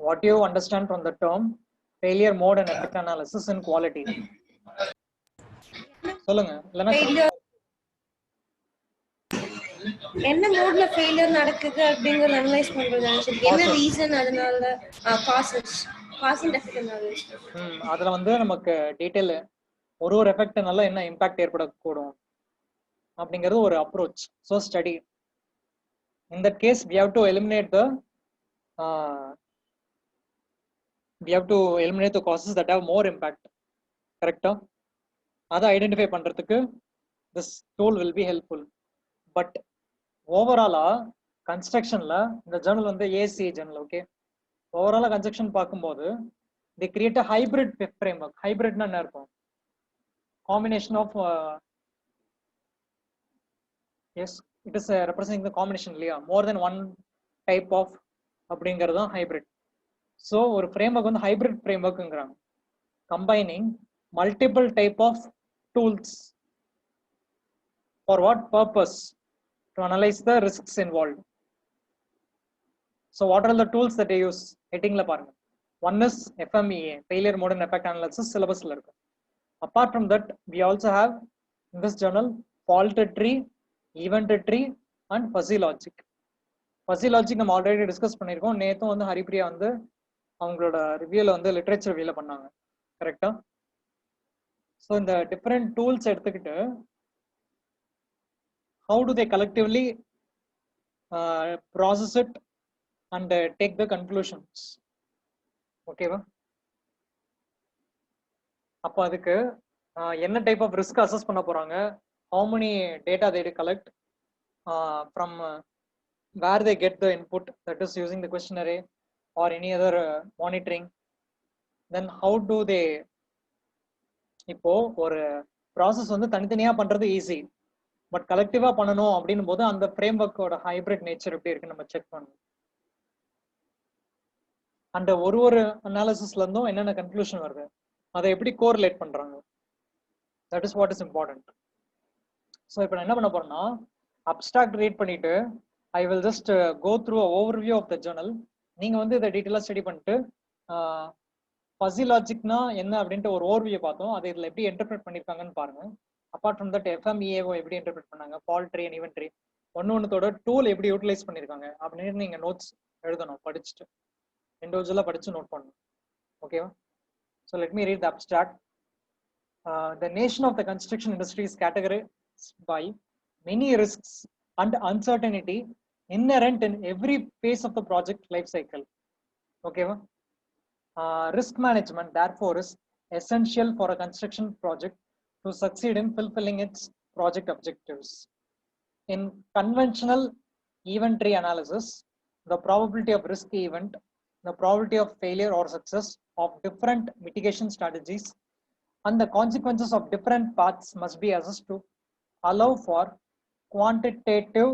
What do you understand from the term failure mode and effect analysis in quality? சொல்லுங்க இல்லனா failure என்ன மோட்ல failure நடக்குது அப்படிங்கறத அனலைஸ் பண்றது ஆக்சுவலி என்ன ரீசன் அதனால காசஸ் அண்ட் எஃபெக்ட் அனாலிசிஸ் அதுல வந்து நமக்கு டீடைல் ஒரு எஃபெக்ட்னால என்ன இம்பாக்ட் ஏற்படக்கூடும் அப்படிங்கிறது ஒரு approach. So study in that case we have to eliminate the causes that have more impact. கரெக்டா? அதை ஐடென்டிஃபை பண்றதுக்கு this tool will be helpful. But ஓவராலா கன்ஸ்ட்ரக்ஷன்ல இந்த ஜர்னல் வந்து ஏசி ஜர்னல். ஓகே, ஓவராலா கன்ஸ்ட்ரக்ஷன் பார்க்கும்போது they create a hybrid framework. ஹைபிரிட்னா என்ன இருக்கும்? Combination of yes, it is representing the combination இல்லையா, more than one type of அப்படிங்கிறது தான் ஹைபிரிட். ஸோ ஒரு ஃப்ரேம்வொர்க் வந்து ஹைபிரிட் ஃப்ரேம்வொர்க்குங்கிறாங்க, combining multiple type of tools. For what purpose? To analyse the risks involve. So what are the tools that use? ஹெட்டிங்ல பாருங்க. One is FMEA, failure mode and effect analysis, சிலபஸ்ல இருக்கு. Apart from that we also have in this journal fault tree, event tree and fuzzy logic. fuzzy logic நம்ம already discuss பண்ணியிருக்கோம். நேத்தும் வந்து ஹரிப்ரியா வந்து அவங்களோட ரிவ்யூல வந்து லிட்ரேச்சர் ரிவ்யூல பண்ணாங்க. கரெக்டா? ஸோ இந்த டிஃப்ரெண்ட் டூல்ஸ் எடுத்துக்கிட்டு how do they collectively process it and take the conclusions. ஓகேவா? அப்போ அதுக்கு என்ன டைப் ஆஃப் ரிஸ்க் அசஸ் பண்ண போறாங்க, how many data they collect, from where they get the input, that is using the questionnaire or any other monitoring, then how do they. இப்போ ஒரு process வந்து தனித்தனியா பண்றது ஈஸி, பட் கலெக்டிவா பண்ணணும் அப்படின்னும் போது அந்த ஃப்ரேம் ஒர்க்கோட ஹைபிரிட் நேச்சர் எப்படி இருக்கு நம்ம செக் பண்ணணும். அந்த ஒரு அனாலிசிஸ்ல இருந்தும் என்னென்ன கன்க்ளூஷன் வருது, அதை எப்படி கோரிலேட் பண்றாங்க, that is what is important. So இப்போ நான் என்ன பண்ண போறேன்னா, அப்ஸ்ட்ராக்ட் ரீட் பண்ணிட்டு I will just go through overview of the journal. நீங்க வந்து இதை டீட்டெயிலாக ஸ்டடி பண்ணிட்டு ஃபஸி லாஜிக்னா என்ன அப்படின்ட்டு ஒரு ஓவர்வியூ பார்த்தோம், அதை இதில் எப்படி இன்டர்பிரேட் பண்ணியிருக்காங்கன்னு பாருங்க. அப்பார்ட் ஃப்ரம் தட் FMEAO எப்படி இன்டர்பிரேட் பண்ணாங்க, fault tree and event tree ஒன்னோட டூல் எப்படி யூட்டிலைஸ் பண்ணியிருக்காங்க அப்படின்னு நீங்க நோட்ஸ் எழுதணும், படிச்சுட்டு இண்டிவிஜுவலா படிச்சு நோட் பண்ணணும். ஓகேவா? So let me read the abstract. The nation of the construction industry is categorized by many risks and uncertainty inherent in every phase of the project life cycle. Okay, risk management therefore is essential for a construction project to succeed in fulfilling its project objectives. In conventional event tree analysis, the probability of risk event, the probability of failure or success of different mitigation strategies and the consequences of different paths must be assessed to allow for quantitative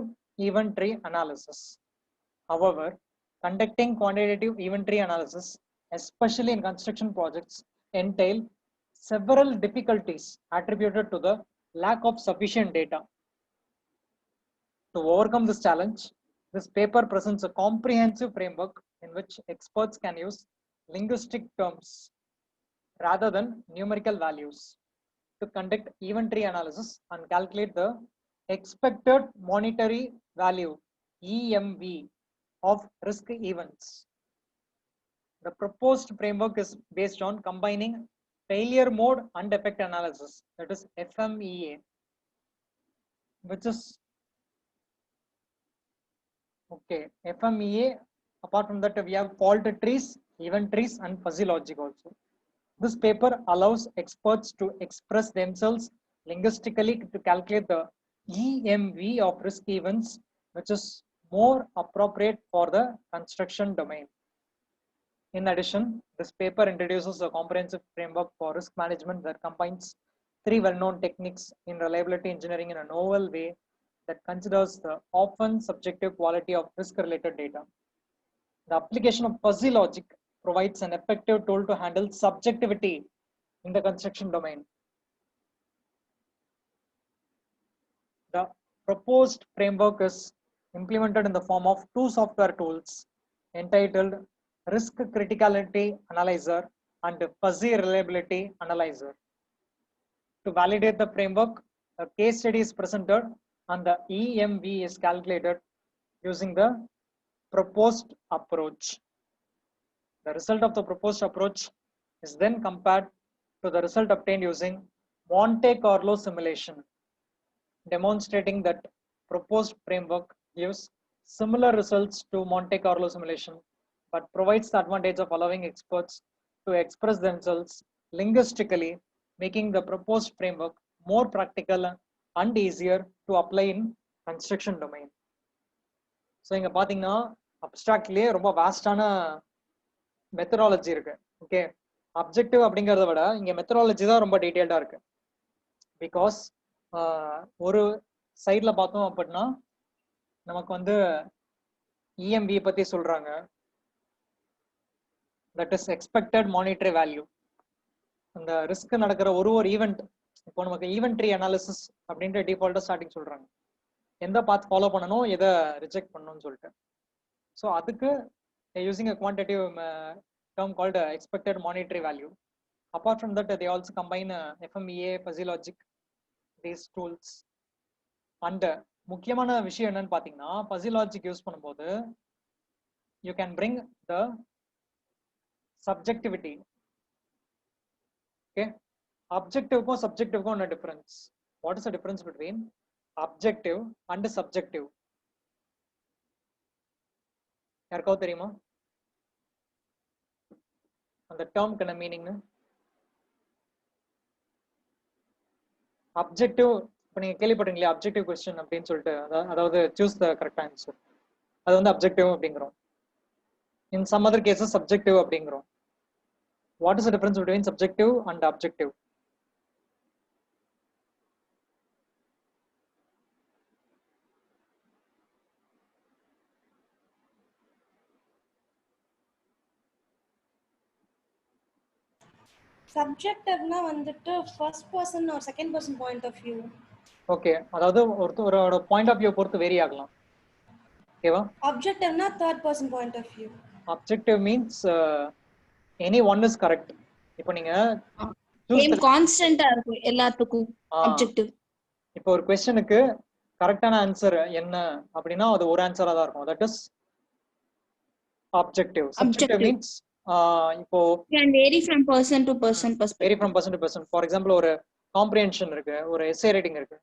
event tree analysis. However, conducting quantitative event tree analysis, especially in construction projects, entail several difficulties attributed to the lack of sufficient data. To overcome this challenge, this paper presents a comprehensive framework in which experts can use linguistic terms rather than numerical values to conduct event tree analysis and calculate the expected monetary value EMV of risk events. The proposed framework is based on combining failure mode and effect analysis, that is FMEA, which is okay. FMEA, apart from that we have fault trees, event trees and fuzzy logic also. This paper allows experts to express themselves linguistically to calculate the EMV of risk events, which is more appropriate for the construction domain. In addition, this paper introduces a comprehensive framework for risk management that combines three well-known techniques in reliability engineering in a novel way that considers the often subjective quality of risk-related data. The application of fuzzy logic provides an effective tool to handle subjectivity in the construction domain. The proposed framework is implemented in the form of two software tools entitled risk criticality analyzer, and fuzzy reliability analyzer. To validate the framework, a case study is presented and the EMV is calculated using the proposed approach. The result of the proposed approach is then compared to the result obtained using Monte Carlo simulation, demonstrating that proposed framework gives similar results to Monte Carlo simulation, but provides the advantage of allowing experts to express themselves linguistically, making the proposed framework more practical and easier to apply in construction domain. So இங்க பாத்தீங்கன்னா அப்டிராக்ட்லயே ரொம்ப வாஸ்டான methodology இருக்கு. Okay, objective அப்படிங்கறத விட இங்க methodology தான் ரொம்ப டீடைல்டா இருக்கு. பிகாஸ் ஒரு சைட்ல பார்த்தோம் அப்படின்னா நமக்கு வந்து இஎம்வி பத்தி சொல்றாங்க, that is expected monetary value. அந்த ரிஸ்க் நடக்கிற ஒரு ஈவெண்ட், இப்போ நமக்கு ஈவென்ட் ட்ரீ அனாலிசிஸ் அப்படின்ட்டு டிஃபால்ட்டா ஸ்டார்டிங் சொல்றாங்க, எந்த பாத் ஃபாலோ பண்ணணும் எதை ரிஜெக்ட் பண்ணணும்னு சொல்லிட்டு. ஸோ அதுக்கு using a quantitative term called expected monetary value. Apart from that, they also combine FMEA, fuzzy logic, these tools. And முக்கியமான விஷயம் என்னன்னு பாத்தீங்கன்னா, fuzzy logic யூஸ் பண்ணும்போது you can bring the subjectivity. Okay, objective-க்கும் subjective-க்கும் என்ன difference? What is the difference between objective and subjective? யாருக்காவது தெரியுமா அந்த டேர்ம்க்கு என்ன மீனிங்? அப்ஜெக்டிவ், இப்போ நீங்க கேள்விப்பட்டீங்களா அப்ஜெக்டிவ் கொஸ்டின் அப்படின்னு சொல்லிட்டு, அதாவது சூஸ் த கரெக்ட் ஆன்சர், அது வந்து அப்ஜெக்டிவ் அப்படிங்கிறோம். In some other cases subjective அப்படிங்கிறோம். What is the difference between subjective and objective? சப்ஜெக்டிவ்னா வந்துட்டு first person or second person point of view. Okay, அதாவது ஒருத்தரோட பாயிண்ட் ஆஃப் வியூ பொறுத்து வேரி ஆகலாம். ஓகேவா? ஆப்ஜெக்டிவ்னா third person point of view. Objective means any one is correct. இப்போ நீங்க சேம் கான்ஸ்டன்ட்டா இருக்கும் எல்லாத்துக்கும் ஆப்ஜெக்டிவ். இப்போ ஒரு क्वेश्चनக்கு கரெக்ட்டான ஆன்சர் என்ன அப்படினா அது ஒரு ஆன்சரா தான் இருக்கும். That is objective. Subjective means இப்போ can vary from person to person perspective. vary from person to person. For example ஒரு காம்ப்ரிஹென்ஷன் இருக்கு, ஒரு எஸ்ஏ ரைட்டிங் இருக்கு.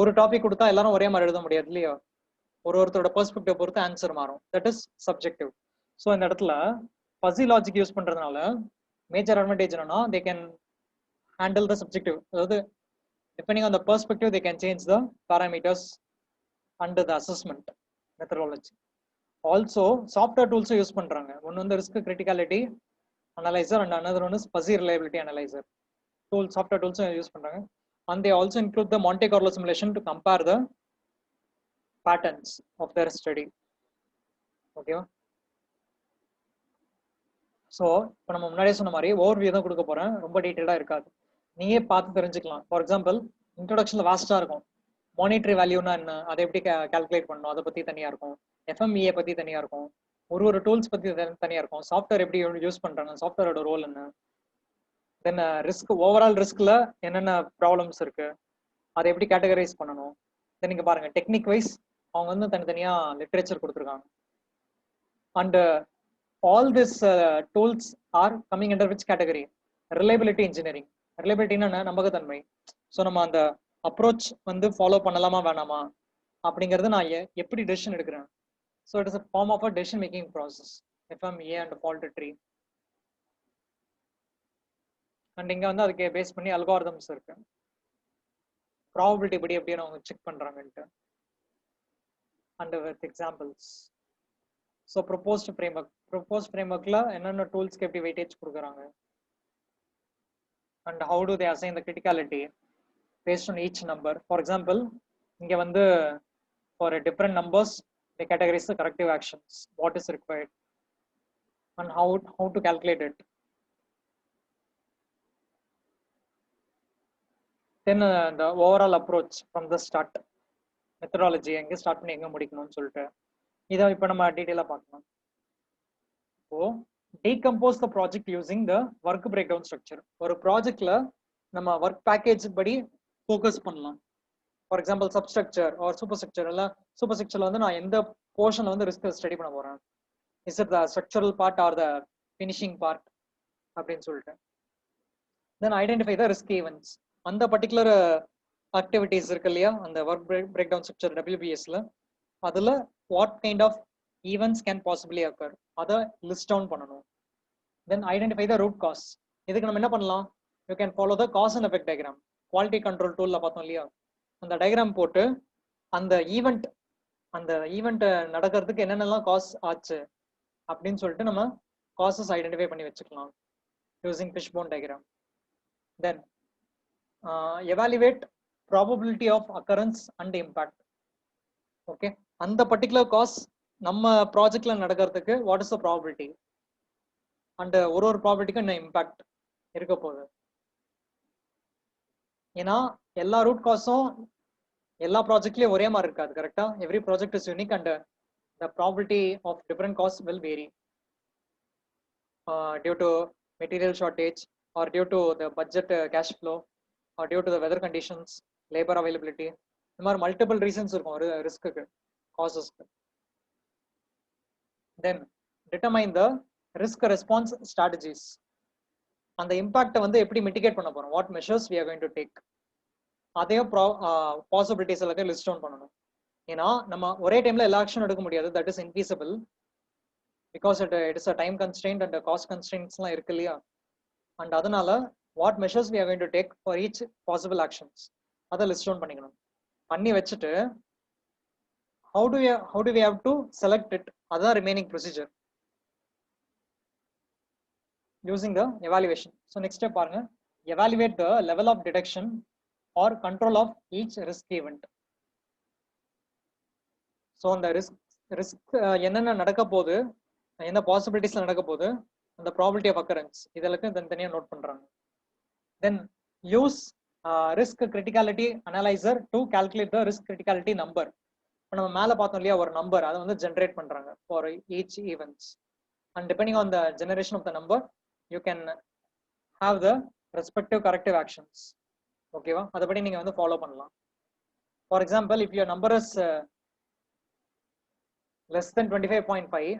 ஒரு டாபிக் கொடுத்தா எல்லாரும் ஒரே மாதிரி எழுத முடியாது இல்லையா? ஒருத்தரோட பெர்ஸ்பெக்டிவ் பொறுத்து ஆன்சர் மாறும். That is subjective. ஸோ இந்த இடத்துல ஃபஸி லாஜிக் யூஸ் பண்றதுனால மேஜர் அட்வான்டேஜ் என்னன்னா they can handle the subjective. அதாவது depending on the perspective they can change the parameters and the assessment methodology. Also software tools use பண்றாங்க. ஒன்னு வந்து risk criticality analyzer and another one is fuzzy reliability analyzer. Software tools use பண்றாங்க. And they also include the Monte Carlo simulation to compare the patterns of their study. Okay. So இப்போ நம்ம முன்னாடியே சொன்ன மாதிரி overview தான் கொடுக்க போறேன், ரொம்ப டீட்டெயிலாக இருக்காது, நீயே பார்த்து தெரிஞ்சுக்கலாம். ஃபார் எக்ஸாம்பிள் இன்ட்ரோடக்ஷன்ல வாஸ்டா இருக்கும். மானிட்டரி வேல்யூனா என்ன, அதை எப்படி கால்குலேட் பண்ணணும் அதை பத்தி தனியா இருக்கும். எஃப்எம்இஏ பத்தி தனியா இருக்கும். ஒரு டூல்ஸ் பத்தி தனியா இருக்கும். சாஃப்ட்வேர் எப்படி யூஸ் பண்றாங்க, சாஃப்ட்வேரோட ரோல் என்ன, தென் ரிஸ்க், ஓவரால் ரிஸ்க்ல என்னென்ன ப்ராப்ளம்ஸ் இருக்கு, அதை எப்படி கேட்டகரைஸ் பண்ணணும். தென் நீங்க பாருங்க டெக்னிக் வைஸ் அவங்க வந்து தனித்தனியா லிட்ரேச்சர் கொடுத்துருக்காங்க. And all these tools are coming under which category? Reliability engineering. Reliability னா நம்பகத்தன்மை. ஸோ நம்ம அந்த அப்ரோச் வந்து ஃபாலோ பண்ணலாமா வேணாமா அப்படிங்கிறது நான் எப்படி டெசிஷன் எடுக்கிறேன். So it is a form of a decision making process. FMEA and fault tree. And இங்க வந்து அதுக்கு பேஸ் பண்ணி அல்காரிதம்ஸ் இருக்கு. ப்ராபபிலிட்டி படி எப்படி அவங்க செக் பண்றாங்கன்ட்டு. And with examples. So proposed ஃப்ரேம்வொர்க்ல என்னென்ன டூல்ஸ்க்கு எப்படி வெயிட்டேஜ் கொடுக்குறாங்க, and how to they assign the criticality based on each number. For example இங்கே வந்து for different numbers they categorise the corrective actions, what is required and how to calculate it. Then the overall approach from the start, methodology எங்கே start பண்ணி எங்கே முடிக்கணும்னு சொல்லிட்டு இதை இப்போ நம்ம டீட்டெயிலாக பார்க்கலாம். இப்போ decompose the project using the work breakdown structure. ஒரு ப்ராஜெக்ட்ல நம்ம ஒர்க் பேக்கேஜ் படி ஃபோக்கஸ் பண்ணலாம். For example substructure or super structure இல்ல சூப்பர் ஸ்ட்ரக்சர்ல வந்து நான் எந்த போர்ஷன்ல வந்து ரிஸ்க் ஸ்டடி பண்ண போறேன், is it the structural part or the finishing part அப்படின்னு சொல்லிட்டு then identify the risk events. அந்த பர்டிகுலர் ஆக்டிவிட்டிஸ் இருக்கு இல்லையா அந்த ஒர்க் பிரேக் டவுன் ஸ்ட்ரக்சர் WBSல, அதுல what kind of events can possibly occur அதை லிஸ்ட் டவுன் பண்ணணும். Then identify the root cause. இதுக்கு நம்ம என்ன பண்ணலாம், you can follow the cause and effect diagram. Quality control டூல்ல பார்த்தோம் இல்லையா, அந்த டயக்ராம் போட்டு அந்த ஈவெண்ட் நடக்கிறதுக்கு என்னென்னலாம் காஸ் ஆச்சு அப்படின்னு சொல்லிட்டு நம்ம காசஸ் ஐடென்டிஃபை பண்ணி வச்சுக்கலாம் using fishbone diagram. Then evaluate probability of occurrence and impact. Okay, அந்த பர்டிகுலர் காஸ் நம்ம ப்ராஜெக்ட்ல நடக்கிறதுக்கு what is the probability and ஒரு ப்ராபபிலிட்டிக்கும் என்ன இம்பாக்ட் இருக்க போகுது. ஏன்னா எல்லா ரூட் காஸும் எல்லா ப்ராஜெக்ட்லயும் ஒரே மாதிரி இருக்காது. கரெக்டா, every project is unique and the probability of different cause will vary due to material shortage or due to the budget cash flow or due to the weather conditions, labour availability, இந்த மாதிரி multiple reasons இருக்கும் ஒரு ரிஸ்க்கு காசஸ்க்கு. Then determine the risk response strategies. அந்த இம்பாக்டை வந்து எப்படி மிட்டிகேட் பண்ண போறோம், what measures we are going to take, அதையும் பாசிபிலிட்டிஸ் எல்லாத்தையும் லிஸ்ட் டவுன் பண்ணணும். ஏன்னா நம்ம ஒரே டைம்ல எல்லா ஆக்ஷன் எடுக்க முடியாது, that is infeasible because it is a time constraint and cost கன்ஸ்ட்ரெயின்ட்ஸ்லாம் இருக்கு இல்லையா. அண்ட் அதனால what measures we are going to take for each possible actions அதை லிஸ்ட் டவுன் பண்ணிக்கணும். பண்ணி வச்சுட்டு how do we have to select it, அதான் remaining procedure using the evaluation. So next step பாருங்க, evaluate the level of detection or control of each risk event. So அந்த risk என்னென்ன நடக்க போகுது, என்ன பாசிபிலிட்டிஸ்ல நடக்க போகுது, அந்த ப்ராபபிலிட்டி ஆஃப் அக்கரன்ஸ் இதெல்லாம் தனித்தனியா நோட் பண்றாங்க. Then use risk criticality analyzer to calculate the risk criticality number. இப்போ நம்ம மேல பார்த்தோம் இல்லையா ஒரு நம்பர், அதை வந்து ஜென்ரேட் பண்றாங்க for each events and depending on the generation of the number you can have the respective corrective actions. ஓகேவா, அதபடி நீங்க வந்து ஃபாலோ பண்ணலாம். For example, if your number is less than 25.5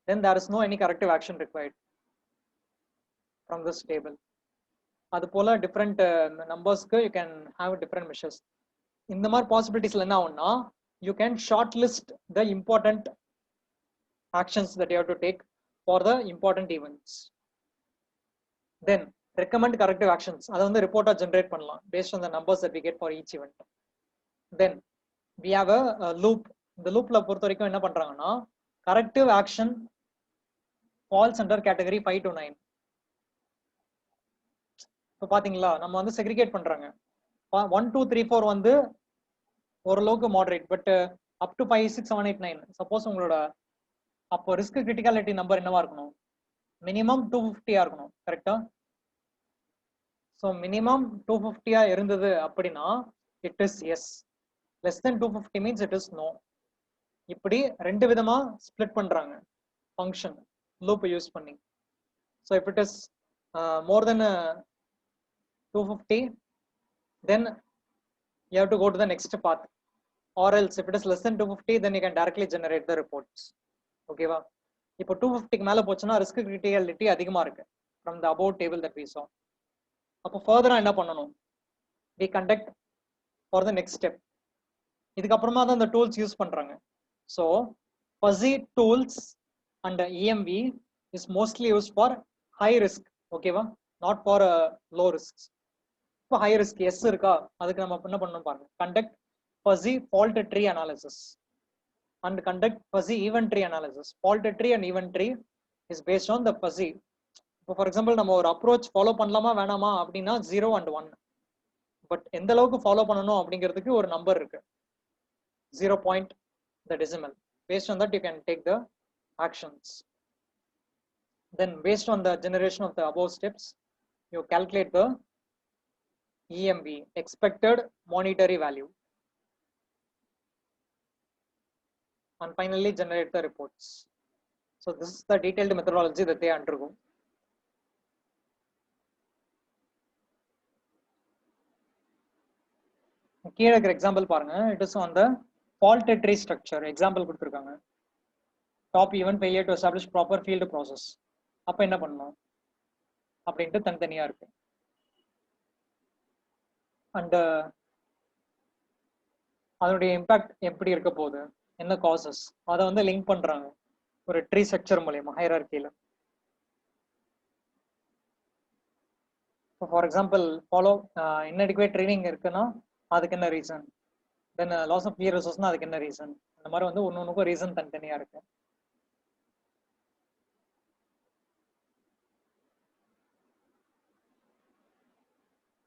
then there is no any corrective action required from this table. அது போல different நம்பர்ஸ்க்கு you can have different measures. இந்த மாதிரி பாசிபிலிட்டிஸ்ல என்ன ஆகும்னா you can shortlist the important actions that you have to take for the important events. Then recommend corrective actions, அதை வந்து ரிப்போர்ட்டா generate பண்ணலாம் based on the numbers that we get for each event. Then we have a loop. இந்த லூப்ல பொறுத்த வரைக்கும் என்ன பண்றாங்கன்னா corrective action falls under category 5 to 9. இப்போ பாத்தீங்களா நம்ம வந்து செக்ரிகேட் பண்றாங்க. 1 2 3 4 வந்து ஓரளவுக்கு moderate, but up to 5 6 7 8 9 suppose உங்களோட அப்போ ரிஸ்க் கிரிட்டிகாலிட்டி நம்பர் என்னவா இருக்கணும், மினிமம் 250 இருக்கணும். கரெக்டா, ஸோ மினிமம் 250 இருந்தது அப்படின்னா it is yes, less than 250 means it is no. இப்படி ரெண்டு விதமா ஸ்பிளிட் பண்றாங்க ஃபங்க்ஷன் லூப் யூஸ் பண்ணி. So if it is more than 250 then you have to go to the next path, or else if it is less than 250 then you can directly generate the reports. Okay va, இப்போ 250 க்கு மேல போச்சுன்னா risk criticality அதிகமா இருக்கு from the above table that we saw. அப்போ further என்ன பண்ணணும், we conduct for the next step. இதுக்கு அப்புறமா தான் அந்த டூல்ஸ் யூஸ் பண்றாங்க. so fuzzy tools and EMV is mostly used for high risk. okay va, not for low risks. இப்போ high risk S இருக்கா, அதுக்கு நம்ம என்ன பண்ணணும் பாருங்க, conduct fuzzy fault tree analysis and conduct fuzzy event tree analysis. fault tree and event tree is based on the fuzzy. இப்போ for example நம்ம ஒரு அப்ரோச் ஃபாலோ பண்ணலாமா வேணாமா அப்படின்னா 0 and 1, பட் எந்த அளவுக்கு ஃபாலோ பண்ணணும் அப்படிங்கிறதுக்கு ஒரு நம்பர் இருக்கு, 0 point the decimal. based on that you can take the actions. then based on the generation of the above steps you calculate the EMV, expected monetary value, and finally generate the reports. So this is the detailed methodology that they undergo. கீழே இருக்கிற example பாருங்க. It is on the fault tree structure. Example கொடுத்துருக்காங்க. Top event failure to establish proper field process. அப்போ என்ன பண்ணணும் அப்படின்ட்டு தனித்தனியா இருக்கு. அண்ட் அதனுடைய இம்பாக்ட் எப்படி இருக்க போகுது, என்ன காசஸ், அதை வந்து லிங்க் பண்றாங்க ஒரு ட்ரீ ஸ்ட்ரக்சர் மூலயமா ஹைரார்கியில. For example follow inadequate training இருக்குன்னா அதுக்கு என்ன reason, then loss of clear ரிசோர்ஸ்னா அதுக்கு என்ன ரீசன், இந்த மாதிரி வந்து ஒன்னொன்னுக்கும் ரீசன் தனித்தனியா இருக்கு.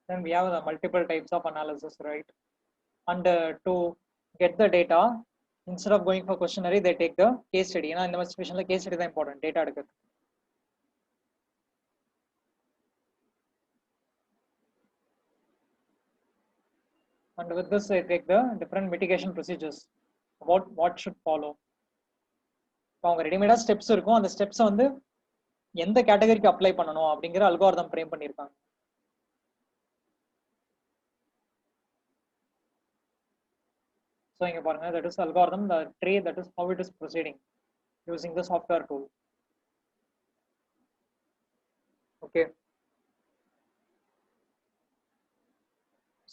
Then we have the multiple types of analysis, right? And to get the data, instead of going for questionnaire, they take the case study. In the situation, case study is important. Data எடுக்கிறது. And with this, I take the different mitigation procedures about what should follow. அவங்க ரெடிமேடா steps இருக்கும், அந்த ஸ்டெப்ஸை வந்து எந்த கேட்டகரிக்கு apply பண்ணணும் அப்படிங்கிற அல்காரிதம் ஃப்ரேம் பண்ணியிருக்காங்க. So இங்க பாருங்க, that is algorithm, the tree, that is how it is proceeding using the software tool. Okay.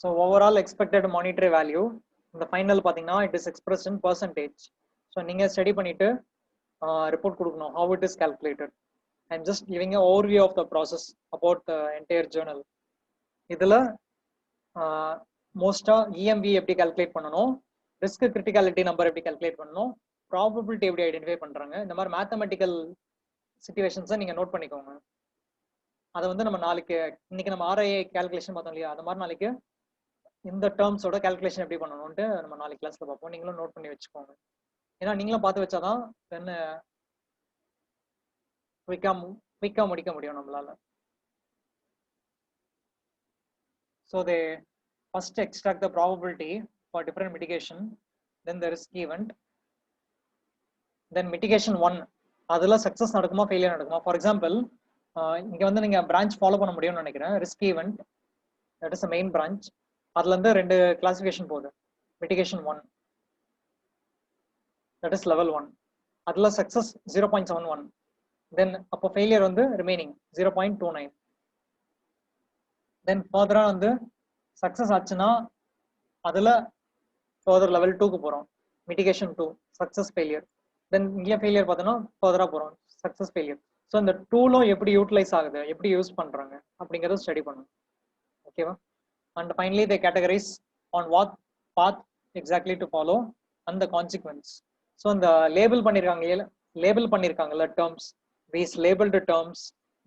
So overall expected monetary value, the final பாத்தீங்கன்னா it is expressed in percentage. So நீங்க study பண்ணிட்டு report கொடுக்கணும் how it is calculated. I'm just giving an overview of the process about the entire journal. இதுல மோஸ்டா EMV எப்படி calculate பண்ணணும், risk criticality number எப்படி calculate பண்ணணும், ப்ராபபிலிட்டி எப்படி ஐடென்டிஃபை பண்றாங்க, இந்த மாதிரி மேத்தமெட்டிக்கல் சிச்சுவேஷன்ஸை நீங்க நோட் பண்ணிக்கோங்க. அதை வந்து நம்ம நாளைக்கு, இன்னைக்கு நம்ம RIA கால்குலேஷன் பார்த்தோம் இல்லையா, அது மாதிரி நாளைக்கு இந்த டேர்ம்ஸோட கால்குலேஷன் எப்படி பண்ணணும்ட்டு நம்ம நாளைக்கு கிளாஸ்ல பார்ப்போம். நீங்களும் நோட் பண்ணி வச்சுக்கோங்க. ஏன்னா நீங்களும் பார்த்து வச்சாதான் என்ன குயிக்கா முடிக்க முடியும் நம்மளால. So they first extract the probability for different mitigation, then the risk event, then mitigation 1, அதுல சக்சஸ் நடக்குமா ஃபெயிலியர் நடக்குமா. ஃபார் எக்ஸாம்பிள் இங்க வந்து நீங்க பிரான்ச் ஃபாலோ பண்ண முடியும்னு நினைக்கிறேன். Risk event, that is main branch, அதுல இருந்து 2 கிளாசிஃபிகேஷன் போகுது. மிட்டிகேஷன் 1, தட் இஸ் லெவல் 1, அதுல சக்சஸ் 0.71, தென் அப்போ ஃபெயிலியர் வந்து ரிமைனிங் 0.29. தென் ஃபர்தரா வந்து சக்சஸ் ஆச்சுன்னா அதுல ஃபர்தர் லெவல் 2க்கு போறோம், மிட்டிகேஷன் 2, சக்சஸ் ஃபெயிலியர். தென் இங்கே ஃபெயிலியர் பார்த்தோன்னா ஃபர்தரா போறோம், சக்சஸ் ஃபெயிலியர். ஸோ இந்த டூலும் எப்படி யூட்டிலைஸ் ஆகுது, எப்படி யூஸ் பண்றாங்க அப்படிங்கறத ஸ்டடி பண்ணணும். ஓகேவா. And finally they categorise on what path exactly to follow and the consequence. So இந்த லேபிள் பண்ணியிருக்காங்கல்ல terms, these labeled terms,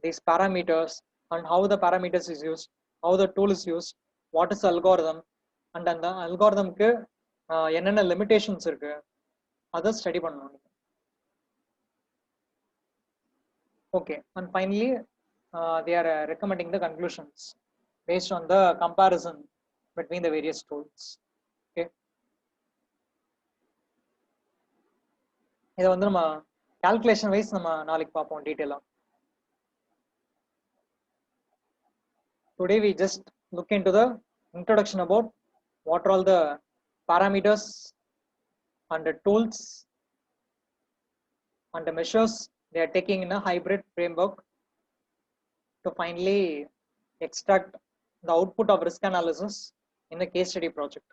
these parameters, and how the parameters is used, how the tool is used, what is the algorithm, and அந்த அல்காரிதம்க்கு என்னென்ன limitations இருக்கு அதை study பண்ணணும். Okay. And finally they are recommending the conclusions based on the comparison between the various tools. Okay. இதை வந்து நம்ம calculation wise நம்ம நாளைக்கு பார்ப்போம் டீடைலா. Today we just look into the introduction about what are all the parameters and the tools and the measures they are taking in a hybrid framework to finally extract the output of risk analysis in a case study project.